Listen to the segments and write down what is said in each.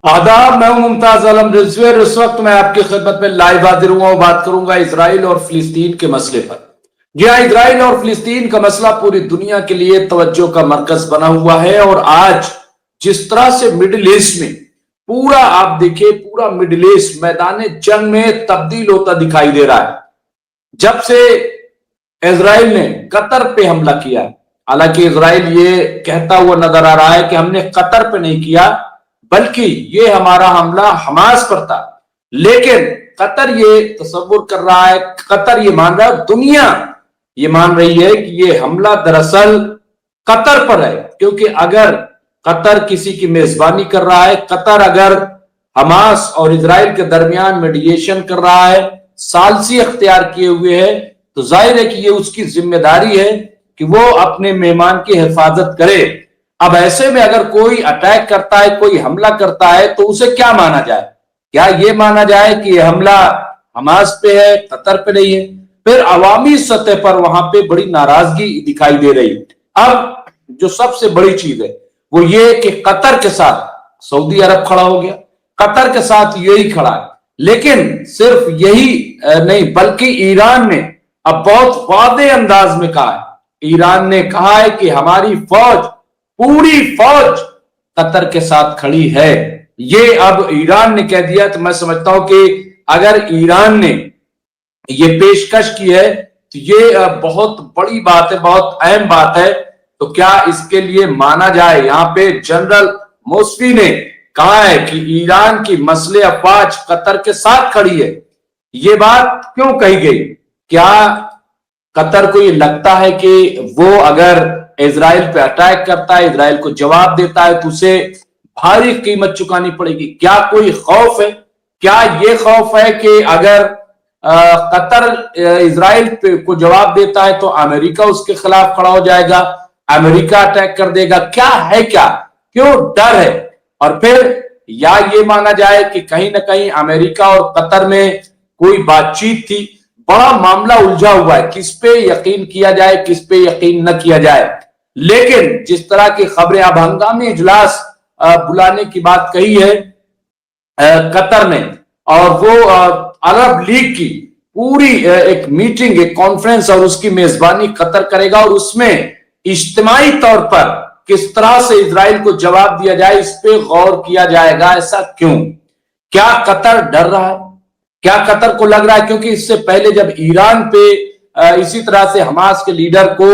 आदाब, मैं हूं मुमताज आलम रिजवी। इस वक्त मैं आपकी खिदमत में लाइव हाजिर हुआ और बात करूंगा इसराइल और फिलिस्तीन के मसले पर। जी हाँ, इसराइल और फिलिस्तीन का मसला पूरी दुनिया के लिए तवज्जो का मरकज बना हुआ है। और आज जिस तरह से मिडिल ईस्ट में पूरा आप देखिए, पूरा मिडिल ईस्ट मैदान जंग में तब्दील होता दिखाई दे रहा है जब से इसराइल ने कतर पे हमला किया। हालांकि इसराइल ये कहता हुआ नजर आ रहा है कि हमने कतर पे नहीं किया, बल्कि ये हमारा हमला हमास पर था। लेकिन कतर ये तस्वुर कर रहा है, कतर ये मान रहा है, दुनिया ये मान रही है कि ये हमला दरअसल कतर पर है। क्योंकि अगर कतर किसी की मेजबानी कर रहा है, कतर अगर हमास और इजराइल के दरमियान मेडिएशन कर रहा है, सालसी अख्तियार किए हुए है, तो जाहिर है कि ये उसकी जिम्मेदारी है कि वो अपने मेहमान की हिफाजत करे। अब ऐसे में अगर कोई अटैक करता है, कोई हमला करता है, तो उसे क्या माना जाए? क्या ये माना जाए कि ये हमला हमास पे है, कतर पे नहीं है? फिर अवामी सतह पर वहां पे बड़ी नाराजगी दिखाई दे रही। अब जो सबसे बड़ी चीज है वो ये कि कतर के साथ सऊदी अरब खड़ा हो गया, कतर के साथ यही खड़ा है। लेकिन सिर्फ यही नहीं, बल्कि ईरान ने अब बहुत वादे अंदाज में कहा है। ईरान ने कहा है कि हमारी फौज, पूरी फौज कतर के साथ खड़ी है। ये अब ईरान ने कह दिया, तो मैं समझता हूं कि अगर ईरान ने ये पेशकश की है तो ये बहुत बड़ी बात है, बहुत अहम बात है। तो क्या इसके लिए माना जाए? यहां पे जनरल मोस्फी ने कहा है कि ईरान की मसले अफवाज कतर के साथ खड़ी है। ये बात क्यों कही गई? क्या कतर को ये लगता है कि वो अगर इजराइल पे अटैक करता है, इजराइल को जवाब देता है, तो उसे भारी कीमत चुकानी पड़ेगी? क्या कोई खौफ है? क्या ये खौफ है कि अगर कतर इजराइल को जवाब देता है तो अमेरिका उसके खिलाफ खड़ा हो जाएगा, अमेरिका अटैक कर देगा? क्या है, क्या क्यों डर है? और फिर या ये माना जाए कि कहीं ना कहीं अमेरिका और कतर में कोई बातचीत थी, बड़ा मामला उलझा हुआ है, किस पे यकीन किया जाए, किस पे यकीन न किया जाए। लेकिन जिस तरह की खबरें, अब हंगामी इजलास बुलाने की बात कही है कतर ने, और वो अरब लीग की पूरी एक मीटिंग, एक कॉन्फ्रेंस, और उसकी मेजबानी कतर करेगा, और उसमें इज्तिमाई तौर पर किस तरह से इजराइल को जवाब दिया जाए, इस पे गौर किया जाएगा। ऐसा क्यों? क्या कतर डर रहा है? क्या कतर को लग रहा है? क्योंकि इससे पहले जब ईरान पे इसी तरह से हमास के लीडर को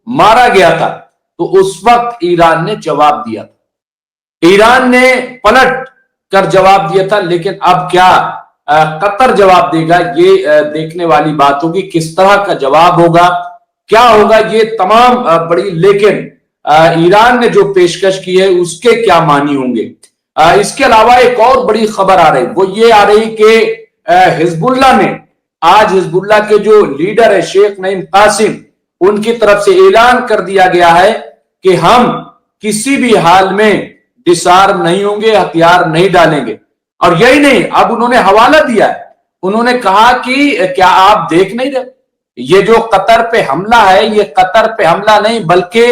मारा गया था, तो उस वक्त ईरान ने जवाब दिया था, ईरान ने पलट कर जवाब दिया था। लेकिन अब क्या कतर जवाब देगा? ये देखने वाली बात होगी, किस तरह का जवाब होगा, क्या होगा, ये तमाम बड़ी। लेकिन ईरान ने जो पेशकश की है उसके क्या मानी होंगे? इसके अलावा एक और बड़ी खबर आ रही, वो ये आ रही कि हिजबुल्लाह ने आज, हिजबुल्लाह के जो लीडर है शेख नईम कासिम, उनकी तरफ से ऐलान कर दिया गया है कि हम किसी भी हाल में डिसआर्म नहीं होंगे, हथियार नहीं डालेंगे। और यही नहीं, अब उन्होंने हवाला दिया है, उन्होंने कहा कि क्या आप देख नहीं रहे, ये जो कतर पे हमला है, ये कतर पे हमला नहीं, बल्कि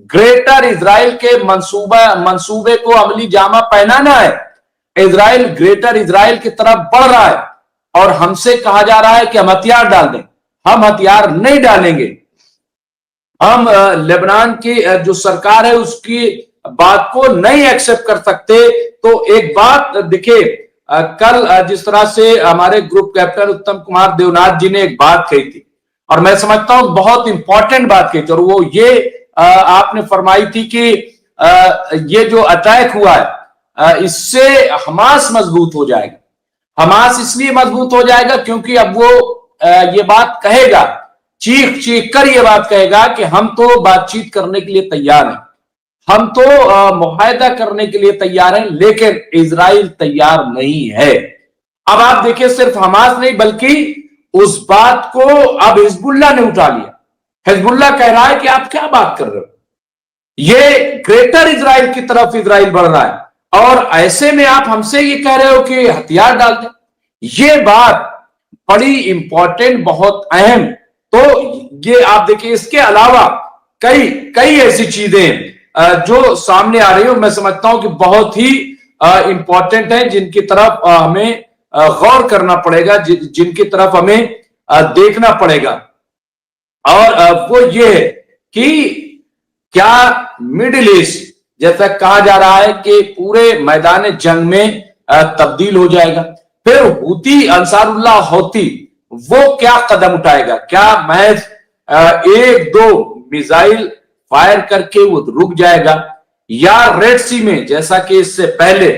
ग्रेटर इजराइल के मंसूबे को अमली जामा पहनाना है। इजराइल ग्रेटर इजराइल की तरफ बढ़ रहा है और हमसे कहा जा रहा है कि हम हथियार डाल दें। हम हथियार नहीं डालेंगे। हम लेबनान की जो सरकार है उसकी बात को नहीं एक्सेप्ट कर सकते। तो एक बात देखिए, कल जिस तरह से हमारे ग्रुप कैप्टन उत्तम कुमार देवनाथ जी ने एक बात कही थी, और मैं समझता हूं बहुत इंपॉर्टेंट बात कही थी, और वो ये आपने फरमाई थी कि ये जो अटैक हुआ है इससे हमास मजबूत हो जाएगा। हमास इसलिए मजबूत हो जाएगा क्योंकि अब वो ये बात कहेगा, चीख चीख कर ये बात कहेगा कि हम तो बातचीत करने के लिए तैयार हैं, हम तो मुआहदा करने के लिए तैयार हैं, लेकिन इजराइल तैयार नहीं है। अब आप देखिए, सिर्फ हमास नहीं बल्कि उस बात को अब हिजबुल्लाह ने उठा लिया। हिजबुल्लाह कह रहा है कि आप क्या बात कर रहे हो, ये ग्रेटर इजराइल की तरफ इजराइल बढ़ रहा है, और ऐसे में आप हमसे ये कह रहे हो कि हथियार डाल दें। ये बात बड़ी इंपॉर्टेंट, बहुत अहम। तो ये आप देखिए, इसके अलावा कई कई ऐसी चीजें जो सामने आ रही हो, मैं समझता हूं कि बहुत ही इंपॉर्टेंट हैं, जिनकी तरफ हमें गौर करना पड़ेगा, जिनकी तरफ हमें देखना पड़ेगा। और वो ये है कि क्या मिडिल ईस्ट, जैसा कहा जा रहा है कि पूरे मैदान जंग में तब्दील हो जाएगा, फिर हूती अंसारुल्लाह हौती वो क्या कदम उठाएगा? क्या महज एक दो मिसाइल फायर करके वो रुक जाएगा, या रेड सी में जैसा कि इससे पहले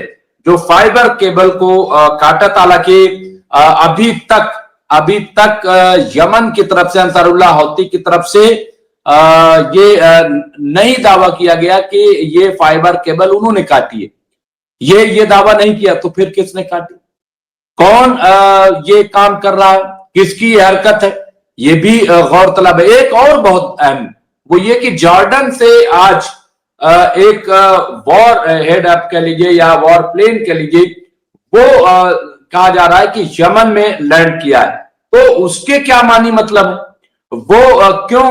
जो फाइबर केबल को काटा, हालांकि अभी तक यमन की तरफ से, अंसारुल्लाह हौती की तरफ से ये नहीं दावा किया गया कि ये फाइबर केबल उन्होंने काटी है। ये दावा नहीं किया, तो फिर किसने काटी? कौन ये काम कर रहा है? किसकी ये हरकत है? ये भी गौरतलब है। एक और बहुत अहम, वो ये कि जॉर्डन से आज एक वॉर हेड आप कह लीजिए या वॉर प्लेन कह लीजिए, वो कहा जा रहा है कि यमन में लैंड किया है। तो उसके क्या मानी मतलब है, वो क्यों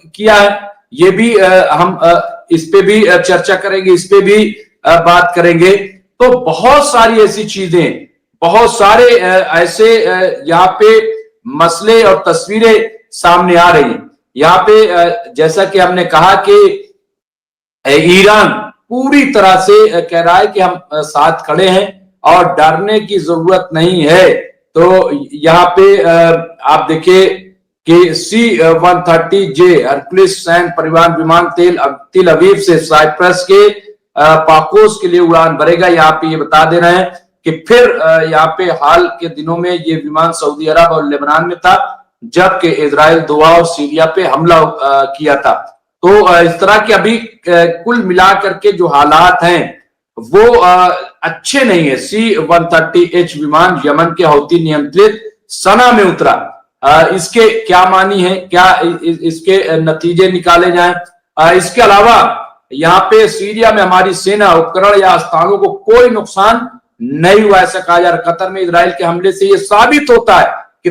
किया है, ये भी हम इस पे भी चर्चा करेंगे, इस पे भी बात करेंगे। तो बहुत सारी ऐसी चीजें, बहुत सारे ऐसे यहाँ पे मसले और तस्वीरें सामने आ रही हैं। यहाँ पे जैसा कि हमने कहा कि ईरान पूरी तरह से कह रहा है कि हम साथ खड़े हैं और डरने की जरूरत नहीं है। तो यहाँ पे आप देखिए कि C-130J हरकुलिस सैन्य परिवहन विमान तेल अवीव से साइप्रस के पाकोस के लिए उड़ान भरेगा। यहाँ पे ये बता दे रहे हैं कि फिर यहाँ पे हाल के दिनों में ये विमान सऊदी अरब और लेबनान में था, जबकि इजराइल दोहा और सीरिया पे हमला किया था। तो इस तरह के अभी कुल मिलाकर के जो हालात हैं वो अच्छे नहीं है। C-130H विमान यमन के हौती नियंत्रित सना में उतरा। इसके क्या मानी है, क्या इसके नतीजे निकाले जाएं? इसके अलावा यहाँ पे सीरिया में हमारी सेना, उपकरण या स्थानों को कोई नुकसान नहीं हुआ, ऐसा कहा जा रहा है। कतर में इजराइल के हमले से यह साबित होता है कि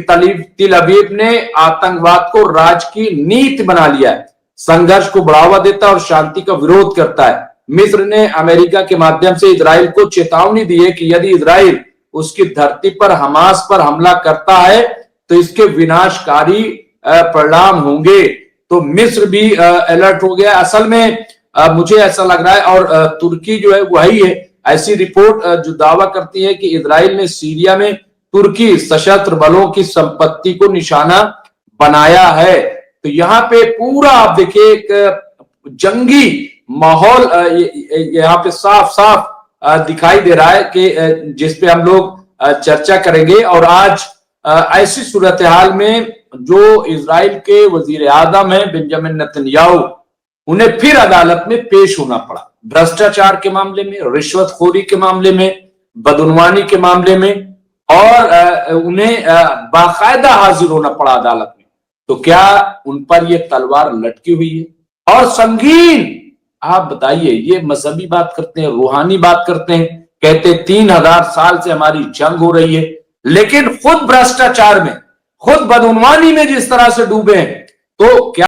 तेल अवीव ने आतंकवाद को राज्य की नीति बना लिया है, संघर्ष को बढ़ावा देता है और शांति का विरोध करता है। मिस्र ने अमेरिका के माध्यम से इजराइल को चेतावनी दी है कि यदि इजराइल उसकी धरती पर हमास पर हमला करता है तो इसके विनाशकारी परिणाम होंगे। तो मिस्र भी अलर्ट हो गया। असल में मुझे ऐसा लग रहा है, और तुर्की जो है वही है, ऐसी रिपोर्ट जो दावा करती है कि इजराइल ने सीरिया में तुर्की सशस्त्र बलों की संपत्ति को निशाना बनाया है। तो यहाँ पे पूरा आप देखिए एक जंगी माहौल यहाँ पे साफ साफ दिखाई दे रहा है कि जिसपे हम लोग चर्चा करेंगे। और आज ऐसी सूरत हाल में जो इजराइल के वजीर आजम है बेंजामिन नेतन्याहू, उन्हें फिर अदालत में पेश होना पड़ा, भ्रष्टाचार के मामले में, रिश्वतखोरी के मामले में, बदउनवानी के मामले में, और उन्हें बाकायदा हाजिर होना पड़ा अदालत में। तो क्या उन पर यह तलवार लटकी हुई है? और संगीन, आप बताइए, ये मजहबी बात करते हैं, रूहानी बात करते हैं, कहते 3000 साल से हमारी जंग हो रही है, लेकिन खुद भ्रष्टाचार में, खुद बदउनवानी में जिस तरह से डूबे हैं, तो क्या